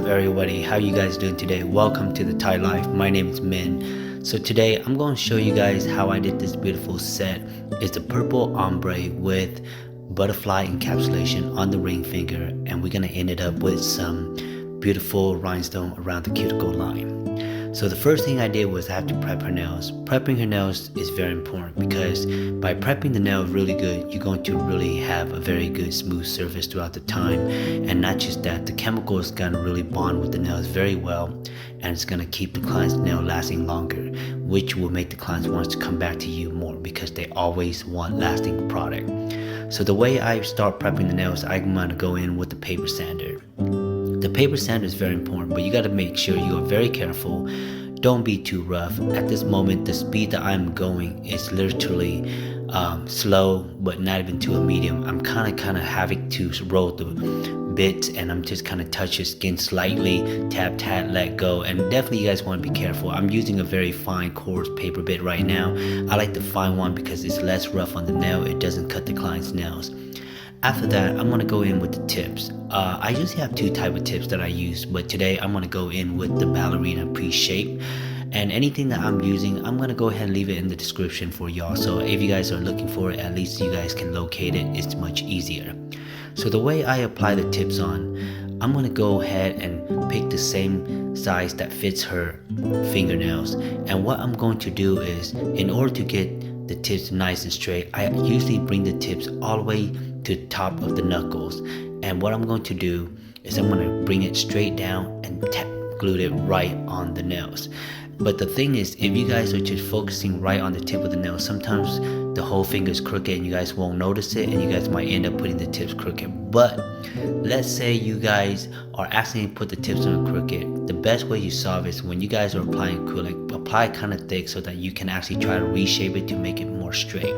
everybody? How you guys doing today? Welcome to the Thai Life. My name is Min. So today I'm going to show you guys how I did this beautiful set. It's the Purple Ombre with butterfly encapsulation on the ring finger, and we're going to end it up with some beautiful rhinestone around the cuticle line. So the first thing I did was I have to prep her nails. Prepping her nails is very important because by prepping the nail really good, you're going to really have a very good smooth surface throughout the time. And not just that, the chemical is going to really bond with the nails very well, and it's going to keep the client's nail lasting longer, which will make the clients want to come back to you more because they always want lasting product. So the way I start prepping the nails, I'm going to go in with the paper sander. The paper sander is very important, but you got to make sure you are very careful. Don't be too rough. At this moment, the speed that I'm going is literally slow, but not even to a medium. I'm kind of having to roll the bits, and I'm just kind of touch the skin slightly, tap, let go. And definitely you guys want to be careful. I'm using a very fine coarse paper bit right now. I like the fine one because it's less rough on the nail. It doesn't cut the client's nails. After that, I'm going to go in with the tips. I usually have two types of tips that I use, but today I'm going to go in with the ballerina pre-shape. And anything that I'm using, I'm going to go ahead and leave it in the description for y'all. So if you guys are looking for it, at least you guys can locate it. It's much easier. So the way I apply the tips on, I'm going to go ahead and pick the same size that fits her fingernails. And what I'm going to do is, in order to get the tips nice and straight, I usually bring the tips all the way to the top of the knuckles. And what I'm going to do is I'm going to bring it straight down and glue it right on the nails. But the thing is, if you guys are just focusing right on the tip of the nail, sometimes the whole finger is crooked and you guys won't notice it, and you guys might end up putting the tips crooked. But let's say you guys are accidentally put the tips on crooked. The best way you solve is when you guys are applying acrylic, apply kind of thick so that you can actually try to reshape it to make it more straight.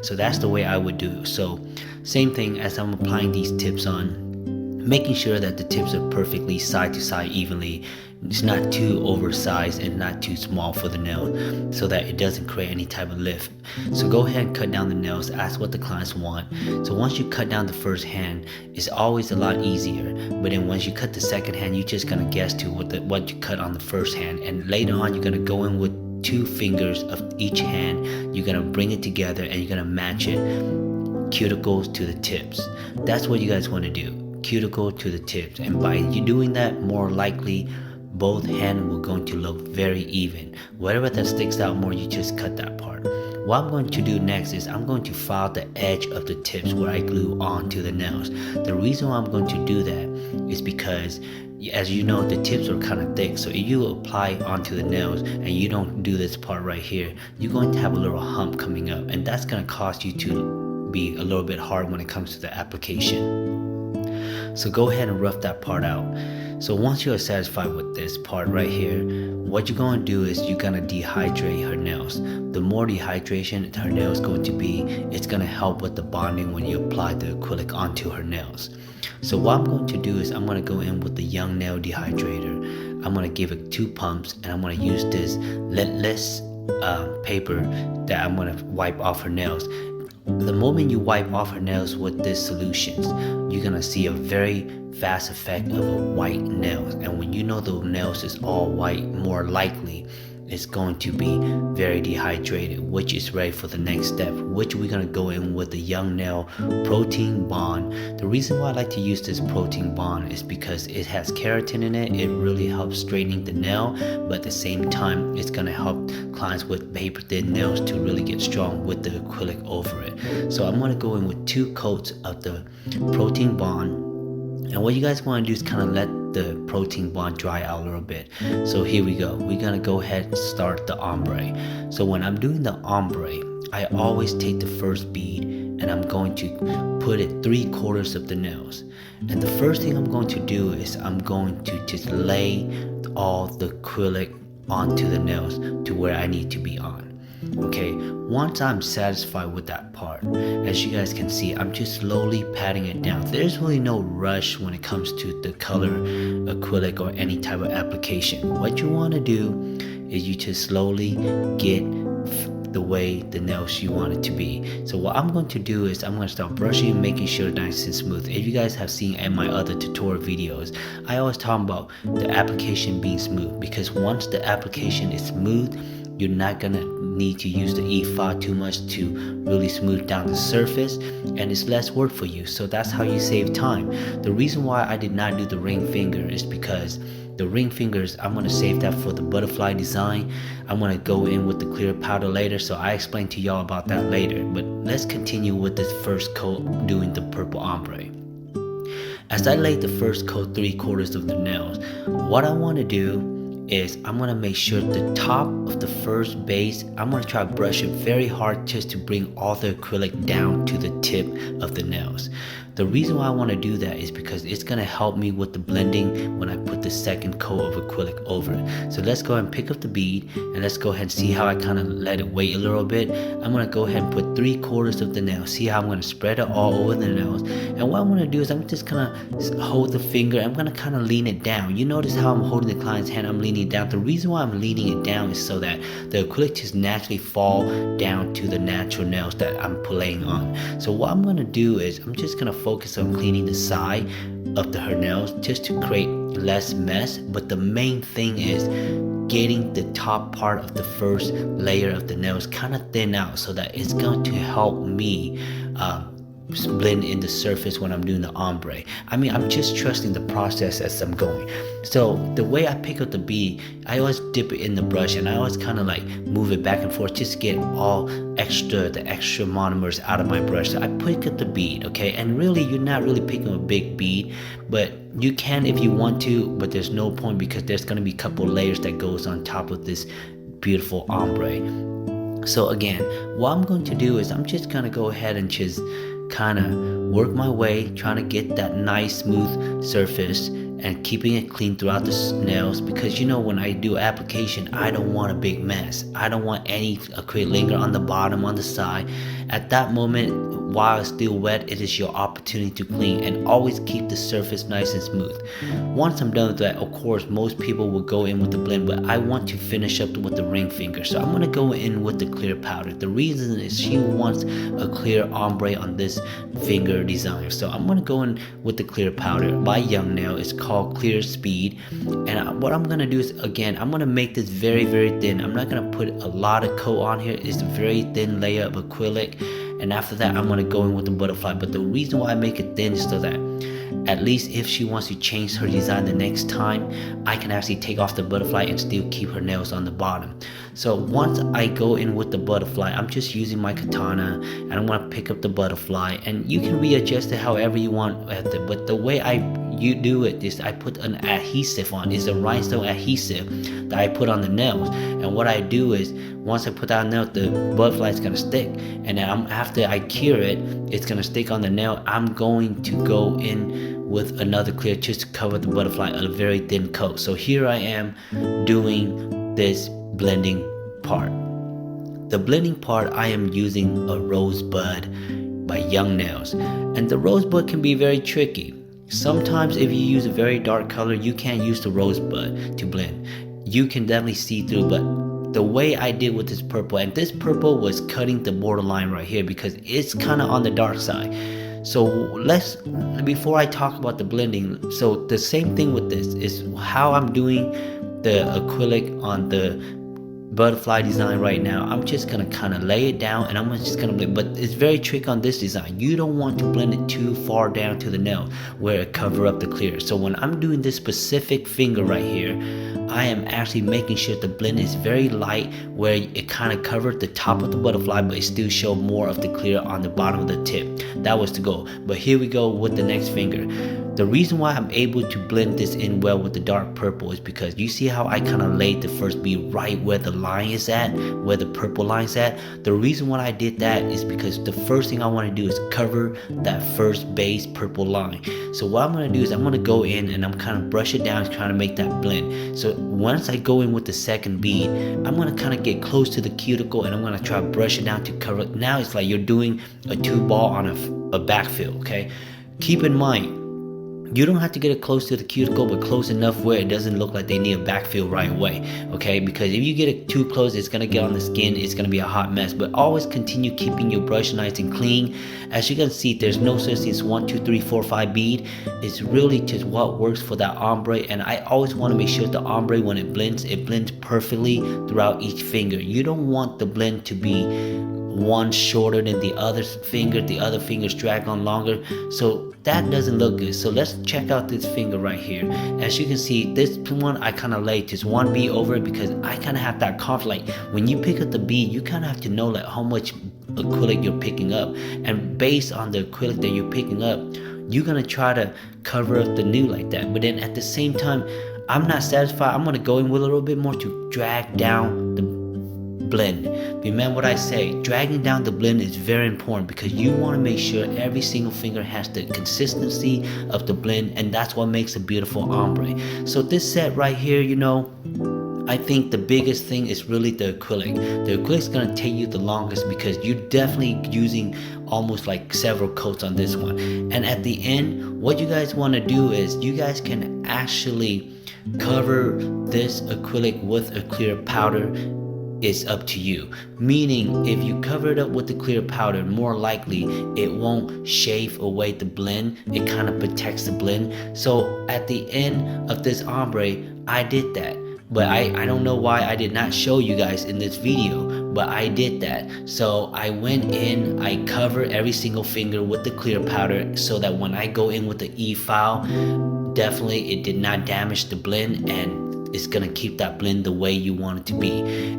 So that's the way I would do. So same thing as I'm applying these tips on, making sure that the tips are perfectly side to side evenly. It's not too oversized and not too small for the nail, so that it doesn't create any type of lift. So go ahead and cut down the nails, ask what the clients want. So once you cut down the first hand, it's always a lot easier. But then once you cut the second hand, you're just gonna guess to what you cut on the first hand. And later on, you're gonna go in with 2 fingers of each hand. You're gonna bring it together and you're gonna match it, cuticles to the tips. That's what you guys want to do, cuticle to the tips. And by you doing that, more likely both hands will going to look very even. Whatever that sticks out more, you just cut that part. What I'm going to do next is I'm going to file the edge of the tips where I glue onto the nails. The reason why I'm going to do that is because, as you know, the tips are kind of thick. So if you apply onto the nails and you don't do this part right here, you're going to have a little hump coming up, and that's going to cause you to be a little bit hard when it comes to the application. So go ahead and rough that part out. So once you are satisfied with this part right here, what you're going to do is you're going to dehydrate her nails. The more dehydration her nails going to be, it's going to help with the bonding when you apply the acrylic onto her nails. So what I'm going to do is I'm going to go in with the Young Nail Dehydrator. I'm going to give it 2 pumps, and I'm going to use this litless paper that I'm going to wipe off her nails. The moment you wipe off her nails with this solutions, you're gonna see a very fast effect of a white nail. And when you know the nails is all white, more likely it's going to be very dehydrated, which is ready for the next step, which we're gonna go in with the Young Nail Protein Bond. The reason why I like to use this protein bond is because it has keratin in it. It really helps straightening the nail, but at the same time, it's gonna help clients with paper thin nails to really get strong with the acrylic over it. So I'm gonna go in with 2 coats of the protein bond. And what you guys want to do is kind of let the protein bond dry out a little bit. So here we go. We're going to go ahead and start the ombre. So when I'm doing the ombre, I always take the first bead and I'm going to put it 3/4 of the nails. And the first thing I'm going to do is I'm going to just lay all the acrylic onto the nails to where I need to be on. Okay, once I'm satisfied with that part, as you guys can see, I'm just slowly patting it down. There's really no rush when it comes to the color acrylic or any type of application. What you want to do is you just slowly get the way the nails you want it to be. So what I'm going to do is I'm going to start brushing, making sure it's nice and smooth. If you guys have seen in my other tutorial videos, I always talk about the application being smooth, because once the application is smooth, you're not gonna need to use the E5 too much to really smooth down the surface, and it's less work for you. So that's how you save time. The reason why I did not do the ring finger is because the ring fingers, I'm going to save that for the butterfly design. I'm going to go in with the clear powder later, so I explain to y'all about that later. But let's continue with this first coat, doing the purple ombre. As I lay the first coat 3/4 of the nails, what I want to do is I'm going to make sure the top of the first base, I'm going to try to brush it very hard just to bring all the acrylic down to the tip of the nails. The reason why I want to do that is because it's going to help me with the blending when I put the second coat of acrylic over it. So let's go ahead and pick up the bead, and let's go ahead and see how I kind of let it wait a little bit. I'm going to go ahead and put 3/4 of the nail. See how I'm going to spread it all over the nails. And what I'm going to do is I'm just going to hold the finger. I'm going to kind of lean it down. You notice how I'm holding the client's hand, I'm leaning it down. The reason why I'm leaning it down is so that the acrylic just naturally fall down to the natural nails that I'm playing on. So what I'm going to do is I'm just going to focus on cleaning the side of her nails just to create less mess. But the main thing is getting the top part of the first layer of the nails kind of thin out, so that it's going to help me blend in the surface when I'm doing the ombre. I mean, I'm just trusting the process as I'm going. So the way I pick up the bead, I always dip it in the brush, and I always kind of like move it back and forth just to get all the extra monomers out of my brush. So I pick up the bead, okay? And really, you're not really picking a big bead, but you can if you want to, but there's no point because there's going to be a couple layers that goes on top of this beautiful ombre. So again, what I'm going to do is I'm just going to go ahead and just kind of work my way, trying to get that nice smooth surface and keeping it clean throughout the nails, because you know, when I do application, I don't want a big mess. I don't want any acrylic linger on the bottom, on the side. At that moment, while it's still wet, it is your opportunity to clean, and always keep the surface nice and smooth. Once I'm done with that, of course, most people will go in with the blend, but I want to finish up with the ring finger. So I'm going to go in with the clear powder. The reason is she wants a clear ombre on this finger design. So I'm going to go in with the clear powder by Young Nail. It's called Clear Speed. And what I'm going to do is, again, I'm going to make this very, very thin. I'm not going to put a lot of coat on here. It's a very thin layer of acrylic. And after that, I'm going to go in with the butterfly. But the reason why I make it thin is so that at least if she wants to change her design the next time, I can actually take off the butterfly and still keep her nails on the bottom. So once I go in with the butterfly, I'm just using my katana, and I'm going to pick up the butterfly, and you can readjust it however you want. But the way you do it is I put an adhesive on. It's a rhinestone adhesive that I put on the nails, and what I do is once I put that nail, the butterfly is going to stick, and then after I cure it, it's going to stick on the nail. I'm going to go in with another clear just to cover the butterfly, a very thin coat. So here I am doing this blending part. The blending part, I am using a Rosebud by Young Nails, and the Rosebud can be very tricky. Sometimes if you use a very dark color, you can't use the Rosebud to blend. You can definitely see through, but the way I did with this purple, and this purple was cutting the borderline right here because it's kind of on the dark side. So before I talk about the blending, so the same thing with this is how I'm doing the acrylic on the butterfly design right now. I'm just gonna kind of lay it down, and I'm just gonna blend, but it's very tricky on this design. You don't want to blend it too far down to the nail where it cover up the clear. So when I'm doing this specific finger right here, I am actually making sure the blend is very light, where it kind of covered the top of the butterfly, but it still show more of the clear on the bottom of the tip. That was the goal. But here we go with the next finger. The reason why I'm able to blend this in well with the dark purple is because you see how I kind of laid the first bead right where the line is at, where the purple line is at. The reason why I did that is because the first thing I want to do is cover that first base purple line. So what I'm going to do is I'm going to go in and I'm kind of brush it down, trying to make that blend. So once I go in with the second bead, I'm going to kind of get close to the cuticle, and I'm going to try to brush it down to cover it. Now it's like you're doing a 2-ball on a backfill, okay? Keep in mind, You don't have to get it close to the cuticle, but close enough where it doesn't look like they need a backfill right away, okay? Because if you get it too close, it's gonna get on the skin, it's gonna be a hot mess. But always continue keeping your brush nice and clean. As you can see, there's no such thing as 1, 2, 3, 4, 5 bead. It's really just what works for that ombre, and I always want to make sure the ombre, when it blends perfectly throughout each finger. You don't want the blend to be one shorter than the other fingers drag on longer, so that doesn't look good. So let's check out this finger right here. As you can see, this one I kind of laid just one bead over it because I kind of have that conflict. When you pick up the bead, you kind of have to know like how much acrylic you're picking up, and based on the acrylic that you're picking up, you're gonna try to cover up the nude like that. But then at the same time, I'm not satisfied. I'm gonna go in with a little bit more to drag down the blend. Remember what I say, dragging down the blend is very important because you want to make sure every single finger has the consistency of the blend, and that's what makes a beautiful ombre. So this set right here, you know, I think the biggest thing is really the acrylic. The acrylic's gonna take you the longest because you're definitely using almost like several coats on this one. And at the end, what you guys want to do is you guys can actually cover this acrylic with a clear powder. It's up to you. Meaning, if you cover it up with the clear powder, more likely it won't shave away the blend. It kind of protects the blend. So at the end of this ombre, I did that. But I don't know why I did not show you guys in this video, but I did that. So I went in, I covered every single finger with the clear powder so that when I go in with the E-file, definitely it did not damage the blend, and it's gonna keep that blend the way you want it to be.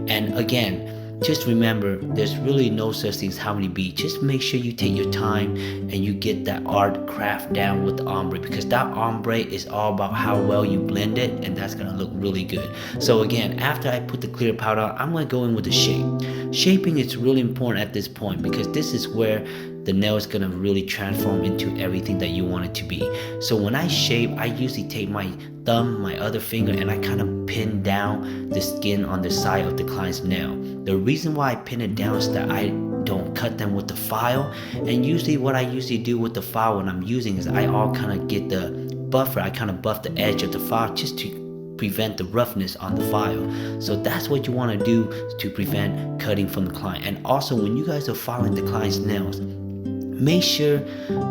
And again, just remember, there's really no such thing as how many beads. Just make sure you take your time and you get that art craft down with the ombre, because that ombre is all about how well you blend it, and that's gonna look really good. So again, after I put the clear powder on, I'm gonna go in with the shape. Shaping is really important at this point because this is where the nail is gonna really transform into everything that you want it to be. So when I shape, I usually take my thumb, my other finger, and I kind of pin down the skin on the side of the client's nail. The reason why I pin it down is that I don't cut them with the file, and usually what I usually do with the file when I'm using is I all kind of get the buffer, I kind of buff the edge of the file just to prevent the roughness on the file. So that's what you want to do to prevent cutting from the client. And also when you guys are filing the client's nails, make sure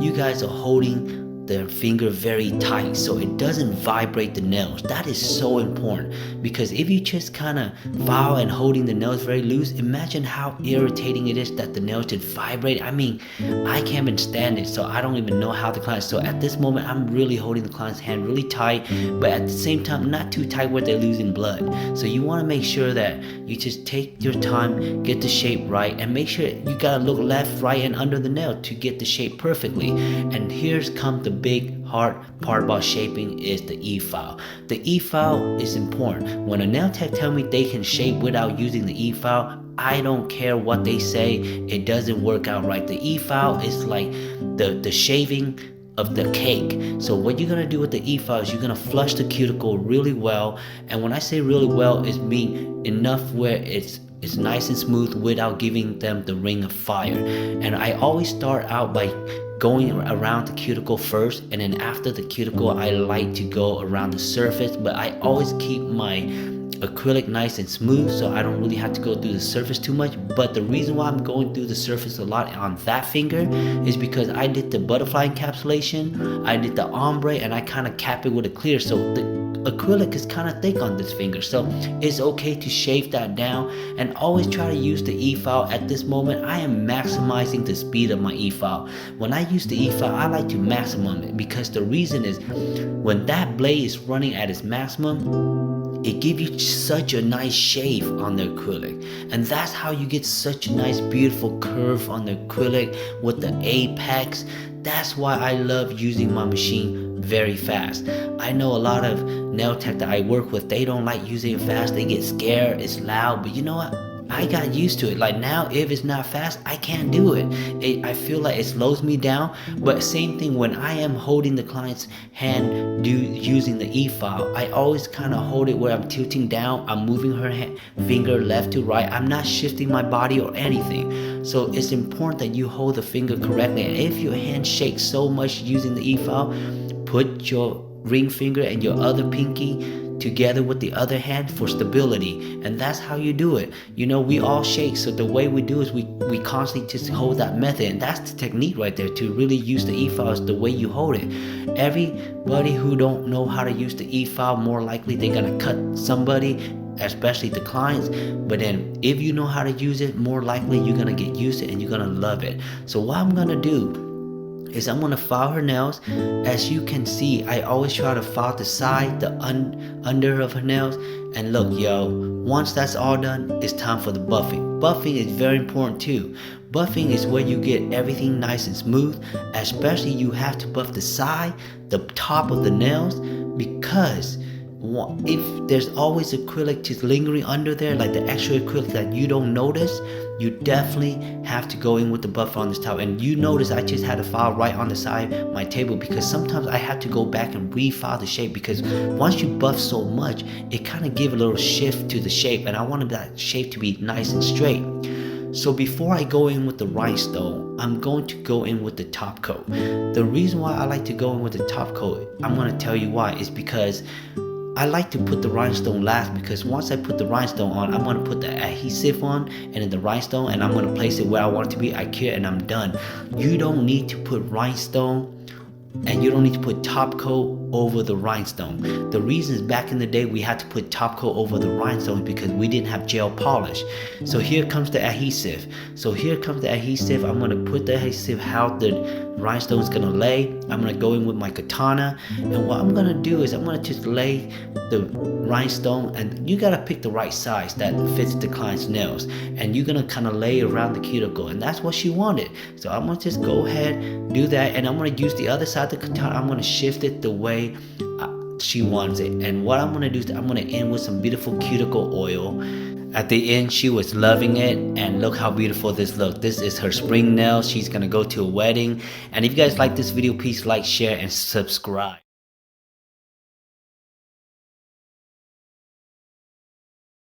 you guys are holding the finger very tight so it doesn't vibrate the nails. That is so important, because if you just kind of file and holding the nails very loose, imagine how irritating it is that the nails just vibrate. I mean, I can't even stand it, so I don't even know how the client. So at this moment, I'm really holding the client's hand really tight, but at the same time, not too tight where they're losing blood. So you want to make sure that you just take your time, get the shape right, and make sure you gotta look left, right, and under the nail to get the shape perfectly. And here's come the big hard part about shaping is the E-file. The E-file is important. When a nail tech tell me they can shape without using the E-file, I don't care what they say, it doesn't work out right. The E-file is like the shaving of the cake. So what you're gonna do with the E-file is you're gonna flush the cuticle really well, and when I say really well, it's mean enough where it's nice and smooth without giving them the ring of fire. And I always start out by going around the cuticle first, and then after the cuticle I like to go around the surface, but I always keep my acrylic nice and smooth so I don't really have to go through the surface too much. But the reason why I'm going through the surface a lot on that finger is because I did the butterfly encapsulation, I did the ombre, and I kind of cap it with a clear, so the acrylic is kind of thick on this finger. So it's okay to shave that down, and always try to use the E-file. At this moment, I am maximizing the speed of my E-file. When I use the E-file, I like to maximum it, because the reason is when that blade is running at its maximum, it gives you such a nice shave on the acrylic, and that's how you get such a nice beautiful curve on the acrylic with the apex. That's why I love using my machine very fast. I know a lot of nail tech that I work with, they don't like using it fast, they get scared, it's loud, but you know what? I got used to it. Like now, if it's not fast, I can't do it. I feel like it slows me down. But same thing when I am holding the client's hand using the E-file, I always kind of hold it where I'm tilting down. I'm moving her finger left to right. I'm not shifting my body or anything. So it's important that you hold the finger correctly. And if your hand shakes so much using the E-file, put your ring finger and your other pinky together with the other hand for stability, and that's how you do it. You know, we all shake, so the way we do is we constantly just hold that method, and that's the technique right there. To really use the E-file is the way you hold it. Everybody who don't know how to use the E-file, more likely they're gonna cut somebody, especially the clients. But then if you know how to use it, more likely you're gonna get used to it and you're gonna love it. So what I'm gonna do is I'm gonna file her nails. As you can see, I always try to file the side, the under of her nails. And look, yo, once that's all done, it's time for the buffing. Buffing is very important too. Buffing is where you get everything nice and smooth. Especially you have to buff the side, the top of the nails, because if there's always acrylic just lingering under there, like the extra acrylic that you don't notice, you definitely have to go in with the buffer on this top. And you notice I just had a file right on the side of my table, because sometimes I have to go back and refile the shape, because once you buff so much, it kind of gives a little shift to the shape, and I want that shape to be nice and straight. So before I go in with the rhinestone, I'm going to go in with the top coat. The reason why I like to go in with the top coat, I'm going to tell you why, is because I like to put the rhinestone last, because once I put the rhinestone on, I'm going to put the adhesive on and then the rhinestone, and I'm going to place it where I want it to be. I care, and I'm done. You don't need to put rhinestone, and you don't need to put top coat over the rhinestone. The reason is back in the day we had to put top coat over the rhinestone because we didn't have gel polish. So here comes the adhesive. I'm going to put the adhesive how the rhinestone is going to lay. I'm going to go in with my katana, and what I'm going to do is I'm going to just lay the rhinestone, and you got to pick the right size that fits the client's nails, and you're going to kind of lay around the cuticle, and that's what she wanted. So I'm going to just go ahead, do that, and I'm going to use the other side of the katana. I'm going to shift it the way she wants it. And what I'm going to do is I'm going to end with some beautiful cuticle oil. At the end, she was loving it, and look how beautiful this looked. This is her spring nail. She's gonna go to a wedding. And if you guys like this video, please like, share, and subscribe.